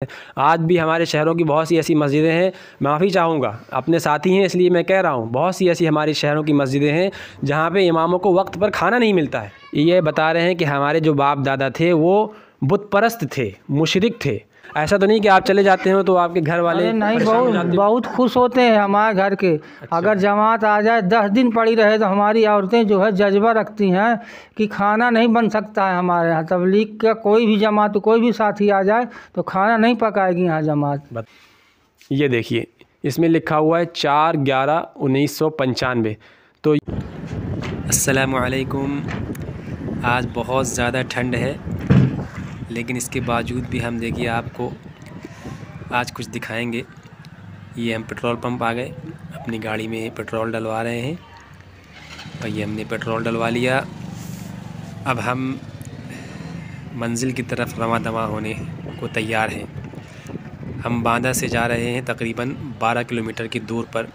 आज भी हमारे शहरों की बहुत सी ऐसी मस्जिदें हैं, माफ़ी चाहूँगा, अपने साथी हैं इसलिए मैं कह रहा हूँ, बहुत सी ऐसी हमारे शहरों की मस्जिदें हैं जहाँ पे इमामों को वक्त पर खाना नहीं मिलता है। ये बता रहे हैं कि हमारे जो बाप दादा थे वो बुत परस्त थे, मुशरिक थे। ऐसा तो नहीं कि आप चले जाते हो तो आपके घर वाले अरे नहीं, बहुत खुश होते हैं हमारे घर के। अगर जमात आ जाए 10 दिन पड़ी रहे तो हमारी औरतें जो है जज्बा रखती हैं कि खाना नहीं बन सकता है हमारे यहाँ। तबलीग का कोई भी जमात, कोई भी साथी आ जाए तो खाना नहीं पकाएगी यहाँ जमात। ये देखिए इसमें लिखा हुआ है 4/11/1995। तो अस्सलामुअलैकुम। आज बहुत ज़्यादा ठंड है, लेकिन इसके बावजूद भी हम देखिए आपको आज कुछ दिखाएंगे। ये हम पेट्रोल पंप आ गए, अपनी गाड़ी में पेट्रोल डलवा रहे हैं और ये हमने पेट्रोल डलवा लिया। अब हम मंजिल की तरफ रवां दवा होने को तैयार हैं। हम बांदा से जा रहे हैं तकरीबन 12 किलोमीटर की दूर पर,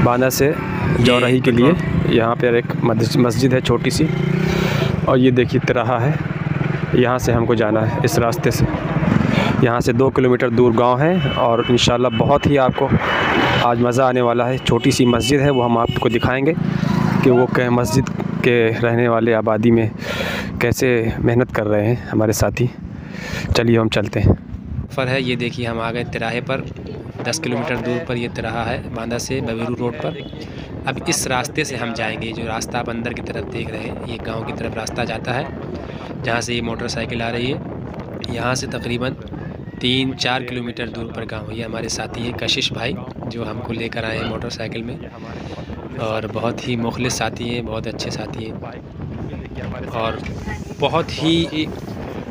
बांदा से जौरही के लिए। यहाँ पर एक मस्जिद है छोटी सी, और ये देखिए तिराहा है, यहाँ से हमको जाना है इस रास्ते से। यहाँ से 2 किलोमीटर दूर गांव है और इंशाल्लाह बहुत ही आपको आज मज़ा आने वाला है। छोटी सी मस्जिद है, वो हम आपको दिखाएंगे कि वो मस्जिद के रहने वाले आबादी में कैसे मेहनत कर रहे हैं हमारे साथी। चलिए हम चलते हैं। सफ़र है, ये देखिए हम आ गए तिराहे पर। 10 किलोमीटर दूर पर ये तिराहा है बांदा से बबीरू रोड पर। अब इस रास्ते से हम जाएंगे। जो रास्ता आप अंदर की तरफ देख रहे हैं, ये गांव की तरफ रास्ता जाता है, जहां से ये मोटरसाइकिल आ रही है। यहाँ से तकरीबन 3-4 किलोमीटर दूर पर गांव। ये हमारे साथी हैं कशिश भाई, जो हमको लेकर आए हैं मोटरसाइकिल में, और बहुत ही मुखलिस साथी हैं, बहुत अच्छे साथी हैं, और बहुत ही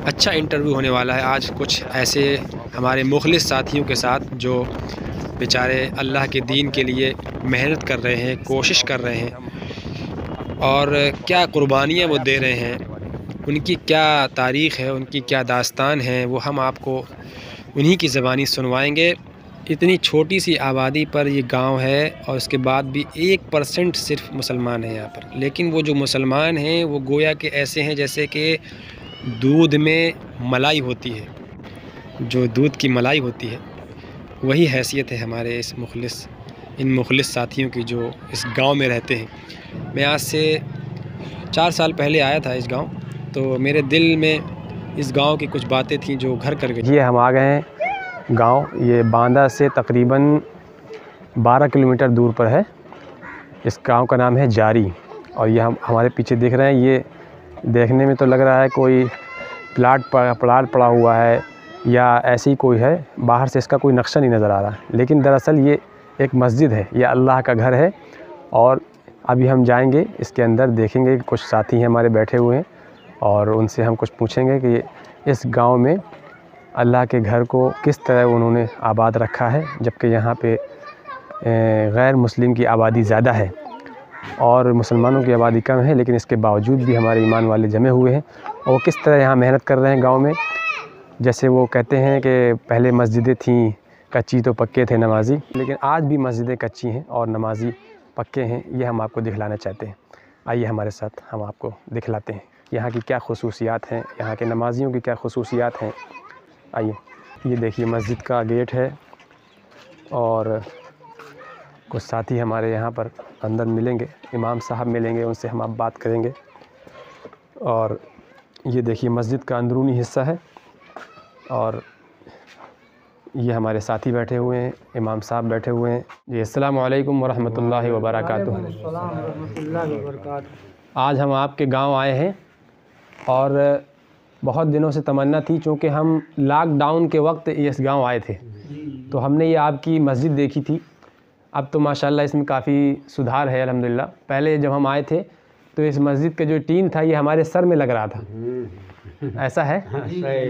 अच्छा इंटरव्यू होने वाला है आज। कुछ ऐसे हमारे मुखलिस साथियों के साथ जो बेचारे अल्लाह के दीन के लिए मेहनत कर रहे हैं, कोशिश कर रहे हैं, और क्या कुर्बानियाँ वो दे रहे हैं, उनकी क्या तारीख़ है, उनकी क्या दास्तान है, वो हम आपको उन्हीं की ज़बानी सुनवाएंगे। इतनी छोटी सी आबादी पर ये गांव है और उसके बाद भी 1% सिर्फ मुसलमान हैं यहाँ पर। लेकिन वो जो मुसलमान हैं वो गोया के ऐसे हैं जैसे कि दूध में मलाई होती है, जो दूध की मलाई होती है, वही हैसियत है हमारे इन मुखलिस साथियों की जो इस गांव में रहते हैं। मैं आज से 4 साल पहले आया था इस गांव, तो मेरे दिल में इस गांव की कुछ बातें थीं जो घर कर गई। ये हम आ गए हैं गांव, ये बांदा से तकरीबन 12 किलोमीटर दूर पर है। इस गांव का नाम है जारी, और ये हम हमारे पीछे देख रहे हैं। ये देखने में तो लग रहा है कोई प्लाट पड़ा हुआ है या ऐसी कोई है, बाहर से इसका कोई नक्शा नहीं नज़र आ रहा, लेकिन दरअसल ये एक मस्जिद है, ये अल्लाह का घर है। और अभी हम जाएंगे इसके अंदर, देखेंगे कि कुछ साथी हैं हमारे बैठे हुए हैं, और उनसे हम कुछ पूछेंगे कि इस गांव में अल्लाह के घर को किस तरह उन्होंने आबाद रखा है, जबकि यहाँ पे गैर मुस्लिम की आबादी ज़्यादा है और मुसलमानों की आबादी कम है, लेकिन इसके बावजूद भी हमारे ईमान वाले जमे हुए हैं, और वो किस तरह यहाँ मेहनत कर रहे हैं गांव में। जैसे वो कहते हैं कि पहले मस्जिदें थीं कच्ची तो पक्के थे नमाजी, लेकिन आज भी मस्जिदें कच्ची हैं और नमाजी पक्के हैं। ये हम आपको दिखलाना चाहते हैं। आइए हमारे साथ, हम आपको दिखलाते हैं यहाँ की क्या ख़ुसूसियात हैं, यहाँ के नमाजियों की क्या ख़ुसूसियात हैं। आइए, ये देखिए मस्जिद का गेट है, और कुछ साथी हमारे यहाँ पर अंदर मिलेंगे, इमाम साहब मिलेंगे, उनसे हम आप बात करेंगे। और ये देखिए मस्जिद का अंदरूनी हिस्सा है, और ये हमारे साथी बैठे हुए हैं, इमाम साहब बैठे हुए हैं। जी, अस्सलामु अलैकुम वरहमतुल्लाहि वबरकातुहू। आज हम आपके गांव आए हैं, और बहुत दिनों से तमन्ना थी, चूँकि हम लॉकडाउन के वक्त इस गांव आए थे, तो हमने ये आपकी मस्जिद देखी थी। अब तो माशाल्लाह इसमें काफ़ी सुधार है अल्हम्दुलिल्लाह। पहले जब हम आए थे तो इस मस्जिद का जो टीन था ये हमारे सर में लग रहा था। ऐसा है?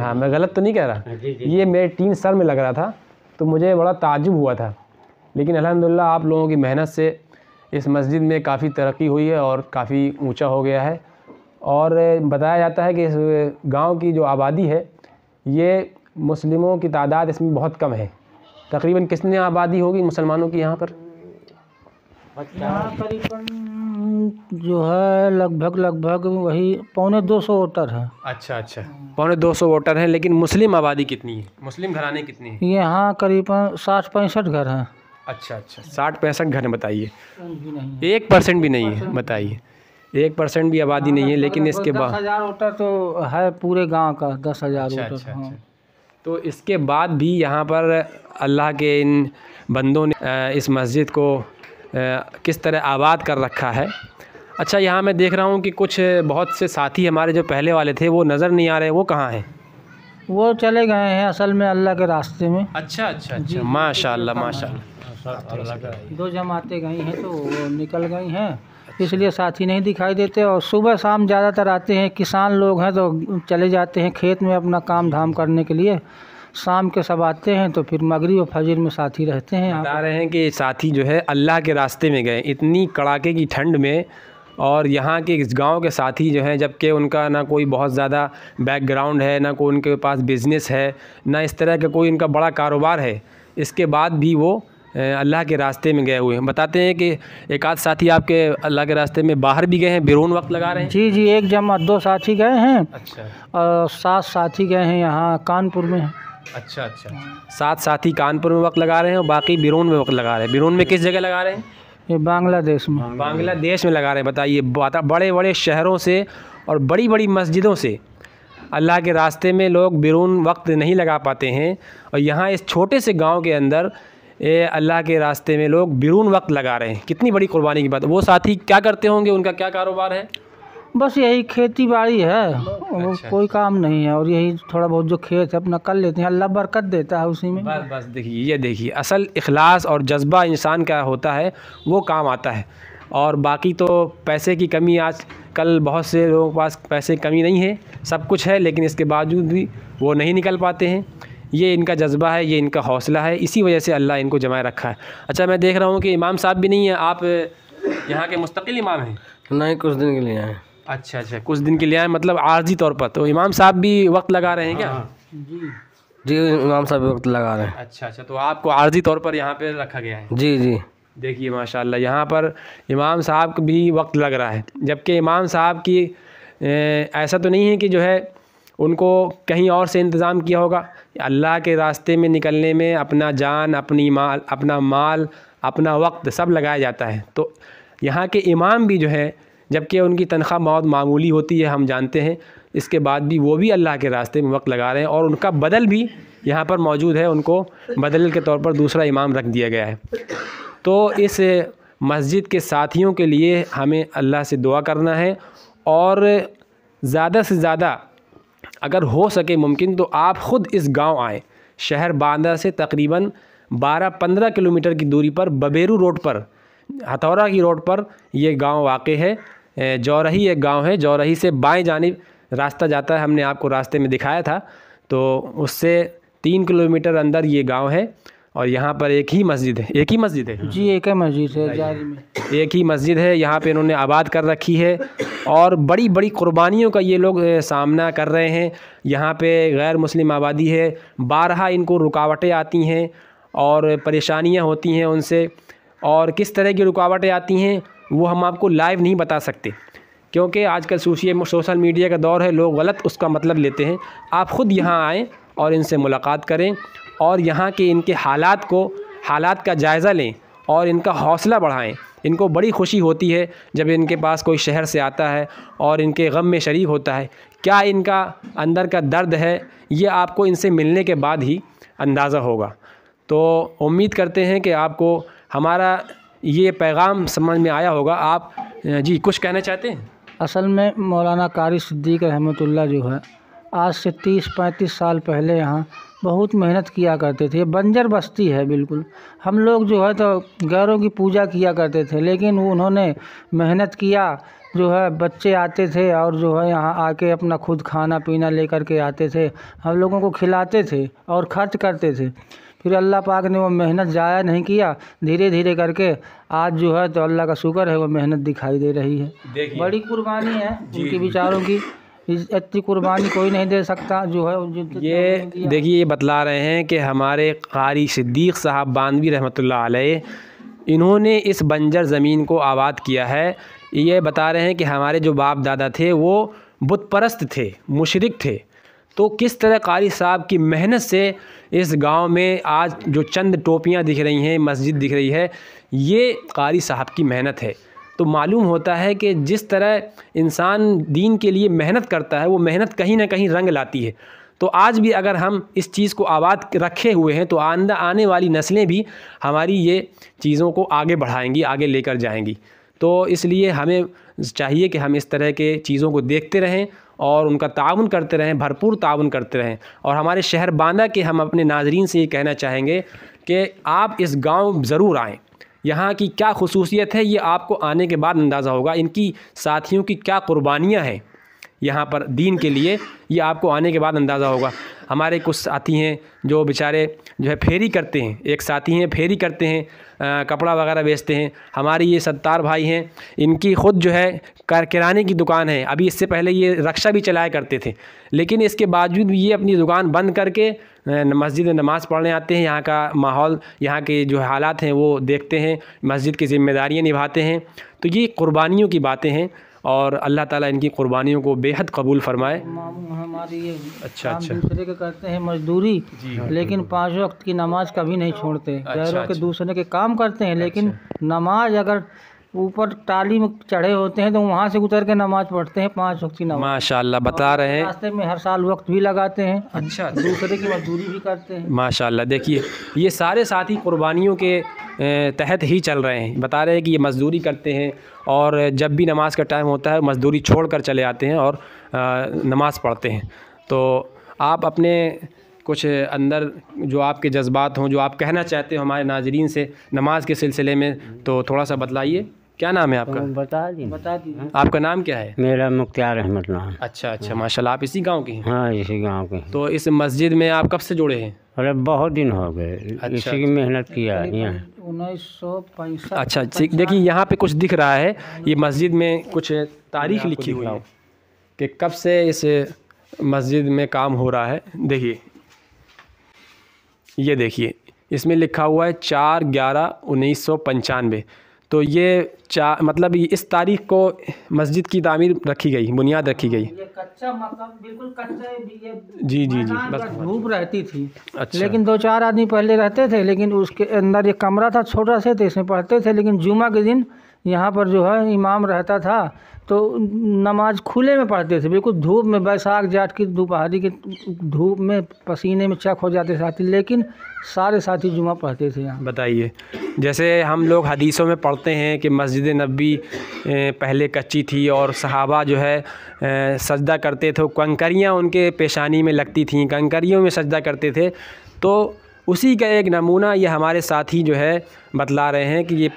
हाँ, मैं गलत तो नहीं कह रहा? ये मेरे टीन सर में लग रहा था, तो मुझे बड़ा ताज्जुब हुआ था। लेकिन अल्हम्दुलिल्लाह आप लोगों की मेहनत से इस मस्जिद में काफ़ी तरक्की हुई है और काफ़ी ऊंचा हो गया है। और बताया जाता है कि इस गांव की जो आबादी है, ये मुस्लिमों की तादाद इसमें बहुत कम है। तकरीबन कितनी आबादी होगी मुसलमानों की यहाँ पर? यहाँ करीबन जो है लगभग वही 250 वोटर है। अच्छा अच्छा, 250 वोटर हैं। लेकिन मुस्लिम आबादी कितनी है, मुस्लिम घराने कितने हैं? यहाँ करीबन 60-65 घर हैं। अच्छा अच्छा, 60-65 घर हैं। बताइए, 1% भी नहीं है। बताइए, 1% भी आबादी नहीं है। लेकिन इसके बाद 10,000 वोटर तो है पूरे गांव का, 10,000 अच्छा वोटर। अच्छा हाँ। अच्छा। तो इसके बाद भी यहाँ पर अल्लाह के इन बंदों ने इस मस्जिद को किस तरह आबाद कर रखा है। अच्छा, यहाँ मैं देख रहा हूँ कि कुछ बहुत से साथी हमारे जो पहले वाले थे वो नज़र नहीं आ रहे, वो कहाँ हैं? वो चले गए हैं असल में अल्लाह के रास्ते में। अच्छा अच्छा अच्छा, माशाल्लाह माशाल्लाह। 2 जमातें गई हैं तो वो निकल गई हैं, इसलिए साथी नहीं दिखाई देते। और सुबह शाम ज़्यादातर आते हैं, किसान लोग हैं तो चले जाते हैं खेत में अपना काम धाम करने के लिए। शाम के सब आते हैं तो फिर मगरिब और फजर में साथी रहते हैं। बता रहे हैं कि साथी जो है अल्लाह के रास्ते में गए इतनी कड़ाके की ठंड में, और यहाँ के इस गांव के साथी जो हैं, जबकि उनका ना कोई बहुत ज़्यादा बैकग्राउंड है, ना कोई उनके पास बिज़नेस है, ना इस तरह का कोई इनका बड़ा कारोबार है, इसके बाद भी वो अल्लाह के रास्ते में गए हुए हैं। बताते हैं कि एक आध साथी आपके अल्लाह के रास्ते में बाहर भी गए हैं, बिरून वक्त लगा रहे हैं। जी जी, एक जमात 2 साथी गए हैं। अच्छा, और 7 साथी गए हैं यहाँ कानपुर में। अच्छा अच्छा, 7 साथी कानपुर में वक्त लगा रहे हैं और बाकी बिरून में वक्त लगा रहे हैं। बिरून में किस जगह लगा रहे हैं? ये बांग्लादेश में। बांग्लादेश में लगा रहे हैं। बताइए, बड़े बड़े शहरों से और बड़ी बड़ी मस्जिदों से अल्लाह के रास्ते में लोग बिरून वक्त नहीं लगा पाते हैं, और यहाँ इस छोटे से गांव के अंदर अल्लाह के रास्ते में लोग बिरून वक्त लगा रहे हैं। कितनी बड़ी कुर्बानी की बात। वो साथी क्या करते होंगे, उनका क्या कारोबार है? बस यही खेती बाड़ी है। अच्छा। कोई काम नहीं है, और यही थोड़ा बहुत जो खेत है अपना कर लेते हैं, अल्लाह बरकत देता है उसी में। बस देखिए, ये देखिए असल इखलास और जज्बा इंसान का होता है, वो काम आता है। और बाकी तो पैसे की कमी, आज कल बहुत से लोगों के पास पैसे की कमी नहीं है, सब कुछ है, लेकिन इसके बावजूद भी वो नहीं निकल पाते हैं। ये इनका जज्बा है, ये इनका हौसला है, इसी वजह से अल्लाह इनको जमाए रखा है। अच्छा, मैं देख रहा हूँ कि इमाम साहब भी नहीं है। आप यहाँ के मुस्तकिल इमाम हैं? नहीं, कुछ दिन के लिए आए। अच्छा अच्छा, कुछ दिन के लिए आए, मतलब आर्जी तौर पर। तो इमाम साहब भी वक्त लगा रहे हैं क्या? जी, इमाम साहब वक्त लगा रहे हैं। अच्छा अच्छा, तो आपको आर्जी तौर पर यहाँ पे रखा गया है? जी जी। देखिए माशाल्लाह, यहाँ पर इमाम साहब को भी वक्त लग रहा है, जबकि इमाम साहब की ऐसा तो नहीं है कि जो है उनको कहीं और से इंतज़ाम किया होगा। अल्लाह के रास्ते में निकलने में अपना जान, अपना माल, अपना वक्त सब लगाया जाता है। तो यहाँ के इमाम भी जो है, जबकि उनकी तनख्वाह बहुत मामूली होती है, हम जानते हैं, इसके बाद भी वो भी अल्लाह के रास्ते में वक्त लगा रहे हैं, और उनका बदल भी यहाँ पर मौजूद है। उनको बदल के तौर पर दूसरा इमाम रख दिया गया है। तो इस मस्जिद के साथियों के लिए हमें अल्लाह से दुआ करना है, और ज़्यादा से ज़्यादा अगर हो सके मुमकिन तो आप ख़ुद इस गांव आएँ। शहर बांदा से तकरीबन 12-15 किलोमीटर की दूरी पर बबेरू रोड पर, हथौरा की रोड पर ये गांव वाक़ है। जौरही एक गांव है, जौरही से बाएं जानिब रास्ता जाता है, हमने आपको रास्ते में दिखाया था। तो उससे 3 किलोमीटर अंदर ये गांव है, और यहाँ पर एक ही मस्जिद है। एक ही मस्जिद है? जी, एक ही मस्जिद है जारी में। एक ही मस्जिद है, यहाँ पे इन्होंने आबाद कर रखी है, और बड़ी बड़ी कुर्बानियों का ये लोग सामना कर रहे हैं। यहाँ पे गैर मुस्लिम आबादी है, बारहा इनको रुकावटें आती हैं और परेशानियाँ होती हैं उनसे, और किस तरह की रुकावटें आती हैं वो हम आपको लाइव नहीं बता सकते, क्योंकि आजकल सोशल मीडिया का दौर है, लोग गलत उसका मतलब लेते हैं। आप ख़ुद यहाँ आएँ और इनसे मुलाकात करें, और यहाँ के इनके हालात का जायज़ा लें, और इनका हौसला बढ़ाएं। इनको बड़ी खुशी होती है जब इनके पास कोई शहर से आता है और इनके गम में शरीक होता है। क्या इनका अंदर का दर्द है, ये आपको इनसे मिलने के बाद ही अंदाज़ा होगा। तो उम्मीद करते हैं कि आपको हमारा ये पैगाम समझ में आया होगा। आप जी कुछ कहना चाहते हैं? असल में मौलाना कारी सिद्दीक़ रहमतुल्लाह जो है, आज से 30-35 साल पहले यहाँ बहुत मेहनत किया करते थे। बंजर बस्ती है बिल्कुल। हम लोग जो है तो गैरों की पूजा किया करते थे, लेकिन उन्होंने मेहनत किया, जो है बच्चे आते थे और जो है यहाँ आके अपना खुद खाना पीना लेकर के आते थे, हम लोगों को खिलाते थे और खर्च करते थे। फिर अल्लाह पाक ने वो मेहनत ज़ाया नहीं किया, धीरे धीरे करके आज जो है तो अल्लाह का शुक्र है वो मेहनत दिखाई दे रही है। बड़ी कुर्बानी है उनकी बेचारों की, इतनी कुर्बानी कोई नहीं दे सकता जो है। ये देखिए, ये बतला रहे हैं कि हमारे कारी सिद्दीक़ साहब बानवी रहमतुल्लाह अलैह इन्होंने इस बंजर ज़मीन को आबाद किया है। ये बता रहे हैं कि हमारे जो बाप दादा थे वो बुत परस्त थे, मुशरिक थे। तो किस तरह कारी साहब की मेहनत से इस गांव में आज जो चंद टोपियां दिख रही हैं, मस्जिद दिख रही है, ये कारी साहब की मेहनत है। तो मालूम होता है कि जिस तरह इंसान दीन के लिए मेहनत करता है वो मेहनत कहीं ना कहीं रंग लाती है। तो आज भी अगर हम इस चीज़ को आबाद रखे हुए हैं तो आने वाली नस्लें भी हमारी ये चीज़ों को आगे बढ़ाएंगी, आगे लेकर जाएंगी। तो इसलिए हमें चाहिए कि हम इस तरह के चीज़ों को देखते रहें और उनका ताउन करते रहें, भरपूर ताउन करते रहें। और हमारे शहर बांदा के हम अपने नाज़रीन से ये कहना चाहेंगे कि आप इस गांव ज़रूर आएँ। यहाँ की क्या ख़ुसूसियत है ये आपको आने के बाद अंदाज़ा होगा। इनकी साथियों की क्या कुर्बानियाँ हैं यहाँ पर दीन के लिए, ये आपको आने के बाद अंदाज़ा होगा। हमारे कुछ साथी हैं जो बेचारे जो है फेरी करते हैं, एक साथी हैं फेरी करते हैं, कपड़ा वगैरह बेचते हैं। हमारे ये सत्तार भाई हैं, इनकी ख़ुद जो है किराने की दुकान है। अभी इससे पहले ये रक्षा भी चलाया करते थे, लेकिन इसके बावजूद भी ये अपनी दुकान बंद करके मस्जिद में नमाज़ पढ़ने आते हैं। यहाँ का माहौल, यहाँ के जो हालात हैं वो देखते हैं, मस्जिद की ज़िम्मेदारियाँ निभाते हैं। तो ये कुर्बानियों की बातें हैं और अल्लाह ताला इनकी कुर्बानियों को बेहद कबूल फरमाए। हमारी ये अच्छा दूसरे के करते हैं मजदूरी, लेकिन 5 वक्त की नमाज कभी नहीं छोड़ते। गैरों के दूसरे के काम करते हैं, लेकिन नमाज अगर ऊपर टाली में चढ़े होते हैं तो वहाँ से उतर के नमाज पढ़ते हैं, 5 वक्त की नमाज। माशाल्लाह बता रहे हैं, रास्ते में हर साल वक्त भी लगाते हैं। अच्छा, दूसरे की मजदूरी भी करते हैं। माशाल्लाह देखिए ये सारे साथी कुर्बानियों के तहत ही चल रहे हैं। बता रहे हैं कि ये मज़दूरी करते हैं और जब भी नमाज का टाइम होता है मज़दूरी छोड़ कर चले आते हैं और नमाज़ पढ़ते हैं। तो आप अपने कुछ अंदर जो आपके जज्बात हों, जो आप कहना चाहते हो हमारे नाज़रीन से नमाज के सिलसिले में, तो थोड़ा सा बतलाइए। क्या नाम है आपका? बता दी। आपका नाम क्या है? मेरा मुख्तार अहमद नाम। अच्छा माशाल्लाह, आप इसी गांव के हैं? हाँ, इसी गांव के। तो इस मस्जिद में आप कब से जुड़े हैं? अरे बहुत दिन हो गए। इसी की मेहनत किया है। 1965। अच्छा, देखिए यहाँ पे कुछ दिख रहा है, ये मस्जिद में कुछ तारीख लिखी हुई है कि कब से इस मस्जिद में काम हो रहा है। देखिए ये देखिए इसमें लिखा हुआ है 4/11/1995। तो ये मतलब इस तारीख को मस्जिद की तामीर रखी गई, बुनियाद रखी गई। ये कच्चा मतलब बिल्कुल कच्चा जी बस धूप रहती थी। अच्छा। लेकिन 2-4 आदमी पहले रहते थे, लेकिन उसके अंदर एक कमरा था छोटा सा, तो इसमें पढ़ते थे। लेकिन जुमा के दिन यहाँ पर जो है इमाम रहता था तो नमाज खुले में पढ़ते थे, बिल्कुल धूप में, बैसाख जाट की दोपहरी की धूप में पसीने में चक हो जाते साथी, लेकिन सारे साथी जुमा पढ़ते थे यहाँ। बताइए, जैसे हम लोग हदीसों में पढ़ते हैं कि मस्जिद नबी पहले कच्ची थी और सहाबा जो है सजदा करते थे, कंकरियाँ उनके पेशानी में लगती थीं, कंकरियों में सजदा करते थे। तो उसी का एक नमूना ये हमारे साथी जो है बतला रहे हैं कि ये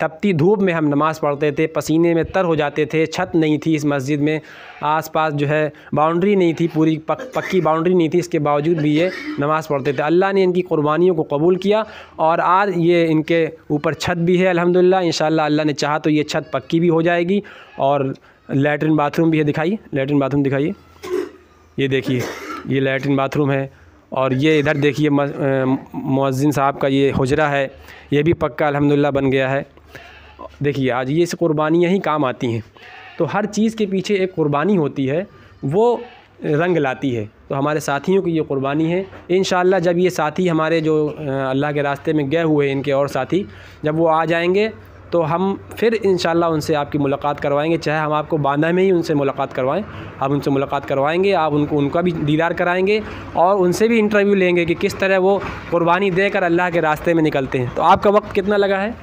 तपती धूप में हम नमाज़ पढ़ते थे, पसीने में तर हो जाते थे, छत नहीं थी इस मस्जिद में, आसपास जो है बाउंड्री नहीं थी, पूरी पक्की बाउंड्री नहीं थी, इसके बावजूद भी ये नमाज़ पढ़ते थे। अल्लाह ने इनकी कुर्बानियों को कबूल किया और आज ये इनके ऊपर छत भी है अल्हम्दुलिल्लाह। इंशाअल्लाह अल्लाह ने चाहा तो ये छत पक्की भी हो जाएगी और लैट्रिन बाथरूम भी है। दिखाइए, लैट्रिन बाथरूम दिखाइए। ये देखिए, ये लैट्रिन बाथरूम है और ये इधर देखिए मुअज्जिन साहब का ये हुजरा है, ये भी पक्का अल्हम्दुलिल्लाह बन गया है। देखिए आज ये कुर्बानियाँ ही काम आती हैं। तो हर चीज़ के पीछे एक कुर्बानी होती है, वो रंग लाती है। तो हमारे साथियों की ये कुर्बानी है। इंशाअल्लाह जब ये साथी हमारे जो अल्लाह के रास्ते में गए हुए इनके और साथी जब वो आ जाएंगे तो हम फिर इंशाअल्लाह उनसे आपकी मुलाकात करवाएंगे, चाहे हम आपको बांदा में ही उनसे मुलाकात करवाएं, आप उनसे मुलाकात करवाएंगे, आप उनका भी दीदार कराएंगे और उनसे भी इंटरव्यू लेंगे कि किस तरह वो कुर्बानी देकर अल्लाह के रास्ते में निकलते हैं। तो आपका वक्त कितना लगा है?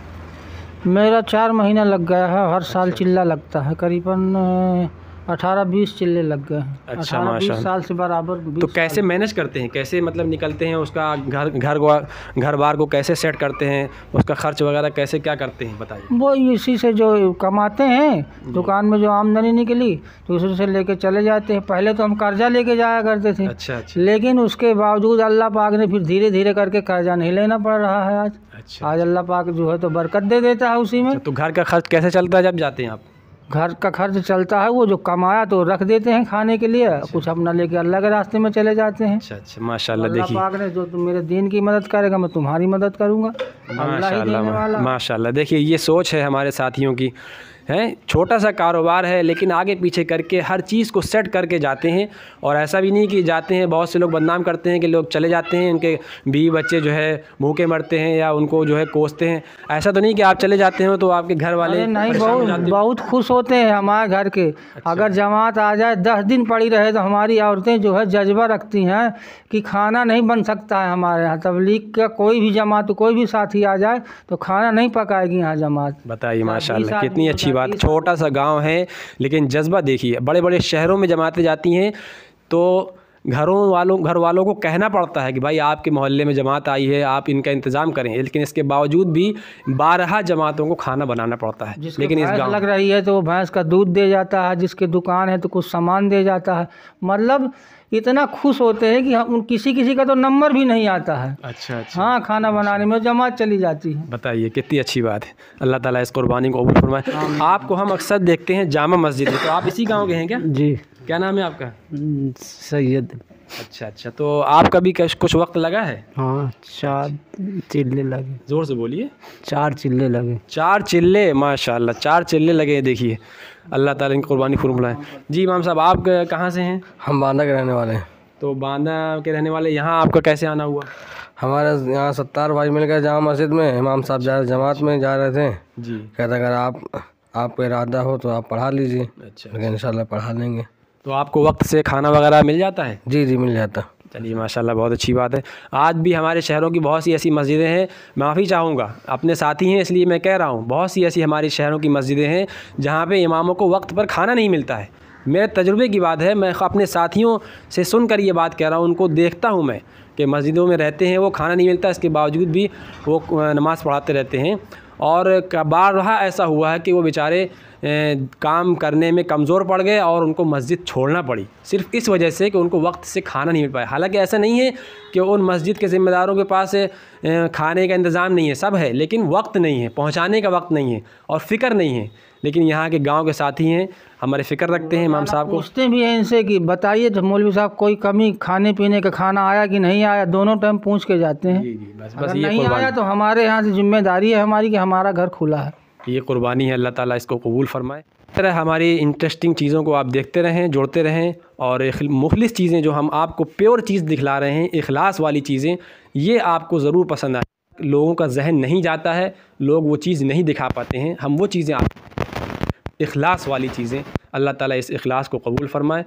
मेरा 4 महीना लग गया है। हर साल चिल्ला लगता है, करीबन 18-20 चिल्ले लग गए हैं। अच्छा, 18-20 साल से बराबर। तो कैसे मैनेज करते हैं, कैसे मतलब निकलते हैं, उसका घर बार को कैसे सेट करते हैं, उसका खर्च वगैरह कैसे क्या करते हैं बताइए। वो इसी से जो कमाते हैं, दुकान में जो आमदनी निकली तो उसी से लेके चले जाते हैं। पहले तो हम कर्जा लेके जाया करते थे। अच्छा। लेकिन उसके बावजूद अल्लाह पाक ने फिर धीरे धीरे करके कर्जा नहीं लेना पड़ रहा है आज। अच्छा। आज अल्लाह पाक जो है तो बरकत दे देता है उसी में। तो घर का खर्च कैसे चलता है जब जाते हैं आप? घर का खर्च चलता है, वो जो कमाया तो रख देते हैं खाने के लिए, कुछ अपना लेके अल्लाह के रास्ते में चले जाते हैं। अच्छा माशाल्लाह। अल्लाह देखिए पाक ने जो तुम मेरे दीन की मदद करेगा मैं तुम्हारी मदद करूँगा, अल्लाह ही देने वाला। माशाल्लाह। देखिए ये सोच है हमारे साथियों की, हैं छोटा सा कारोबार है लेकिन आगे पीछे करके हर चीज़ को सेट करके जाते हैं। और ऐसा भी नहीं कि जाते हैं, बहुत से लोग बदनाम करते हैं कि लोग चले जाते हैं, उनके बीवी बच्चे जो है भूखे मरते हैं या उनको जो है कोसते हैं। ऐसा तो नहीं कि आप चले जाते हो तो आपके घर वाले नहीं, बहुत खुश होते हैं हमारे घर के। अगर जमात आ जाए 10 दिन पड़ी रहे तो हमारी औरतें जो है जज्बा रखती हैं कि खाना नहीं बन सकता है हमारे यहाँ। तबलीग का कोई भी जमात, कोई भी साथी आ जाए तो खाना नहीं पकाएगी यहाँ जमात। बताइए माशाल्लाह कितनी अच्छी बात। छोटा सा गांव है लेकिन जज्बा देखिए। बड़े बड़े शहरों में जमातें जाती हैं तो घर वालों को कहना पड़ता है कि भाई आपके मोहल्ले में जमात आई है, आप इनका इंतज़ाम करें, लेकिन इसके बावजूद भी 12 जमातों को खाना बनाना पड़ता है। लेकिन इस गाँव लग रही है तो वो भैंस का दूध दे जाता है, जिसके दुकान है तो कुछ सामान दे जाता है। मतलब इतना खुश होते हैं कि हम किसी का तो नंबर भी नहीं आता है। अच्छा। हाँ, खाना बनाने में जमात चली जाती है। बताइए कितनी अच्छी बात है। अल्लाह ताला इस कुर्बानी को कबूल फरमाए। आपको हम अक्सर देखते हैं जामा मस्जिद में, तो आप इसी गांव के हैं क्या? जी। क्या नाम है आपका? सैयद। अच्छा, तो आपका भी कुछ वक्त लगा है? हाँ, 4 चिल्ले लगे। ज़ोर से बोलिए। 4 चिल्ले लगे। 4 चिल्ले, माशाल्लाह 4 चिल्ले लगे हैं। देखिए अल्लाह ताला इनकी कुर्बानी फरमाए। जी इमाम साहब, आप कहाँ से हैं? हम बांदा के रहने वाले हैं। तो बांदा के रहने वाले, यहाँ आपका कैसे आना हुआ? हमारे यहाँ 70 भाई मिल गए जामा मस्जिद में। इमाम साहब जमात में जा रहे थे जी। कहते अगर आपका इरादा हो तो आप पढ़ा लीजिए। अच्छा। लेकिन इंशाल्लाह पढ़ा लेंगे। तो आपको वक्त से खाना वगैरह मिल जाता है? जी मिल जाता। चलिए माशाल्लाह, बहुत अच्छी बात है। आज भी हमारे शहरों की बहुत सी ऐसी मस्जिदें हैं, माफ़ी चाहूँगा अपने साथी हैं इसलिए मैं कह रहा हूँ, बहुत सी ऐसी हमारे शहरों की मस्जिदें हैं जहाँ पे इमामों को वक्त पर खाना नहीं मिलता है। मेरे तजुर्बे की बात है, मैं अपने साथियों से सुनकर ये बात कह रहा हूँ, उनको देखता हूँ मैं कि मस्जिदों में रहते हैं, वो खाना नहीं मिलता, इसके बावजूद भी वो नमाज़ पढ़ाते रहते हैं। और बार रहा ऐसा हुआ है कि वो बेचारे काम करने में कमज़ोर पड़ गए और उनको मस्जिद छोड़ना पड़ी सिर्फ़ इस वजह से कि उनको वक्त से खाना नहीं मिल पाया। हालांकि ऐसा नहीं है कि उन मस्जिद के ज़िम्मेदारों के पास खाने का इंतज़ाम नहीं है, सब है, लेकिन वक्त नहीं है, पहुंचाने का वक्त नहीं है और फ़िक्र नहीं है। लेकिन यहाँ के गांव के साथी हैं, हमारे फ़िक्र रखते हैं। इमाम साहब को पूछते भी हैं इनसे कि बताइए तो मौलवी साहब कोई कमी खाने पीने का, खाना आया कि नहीं आया, दोनों टाइम पूछ के जाते हैं। जी, बस अगर ये नहीं आया तो हमारे यहाँ से जिम्मेदारी है हमारी कि हमारा घर खुला है। ये कुर्बानी है, अल्लाह ताला इसको कबूल फरमाए। इस तरह हमारी इंटरेस्टिंग चीज़ों को आप देखते रहें, जोड़ते रहें और मुखलिस चीज़ें जो हम आपको प्योर चीज़ दिखला रहे हैं, इखलास वाली चीज़ें, ये आपको ज़रूर पसंद आए। लोगों का जहन नहीं जाता है, लोग वो चीज़ नहीं दिखा पाते हैं, हम वो चीज़ें इखलास वाली चीज़ें, अल्लाह ताला इस इखलास को कबूल फरमाए।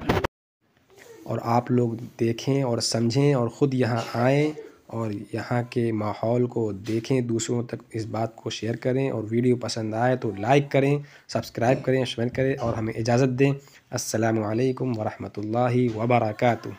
और आप लोग देखें और समझें और ख़ुद यहाँ आएँ और यहाँ के माहौल को देखें, दूसरों तक इस बात को शेयर करें और वीडियो पसंद आए तो लाइक करें, सब्सक्राइब करें, शेयर करें और हमें इजाज़त दें। अस्सलामु अलैकुम वरहमतुल्लाहि वबरकातुहू।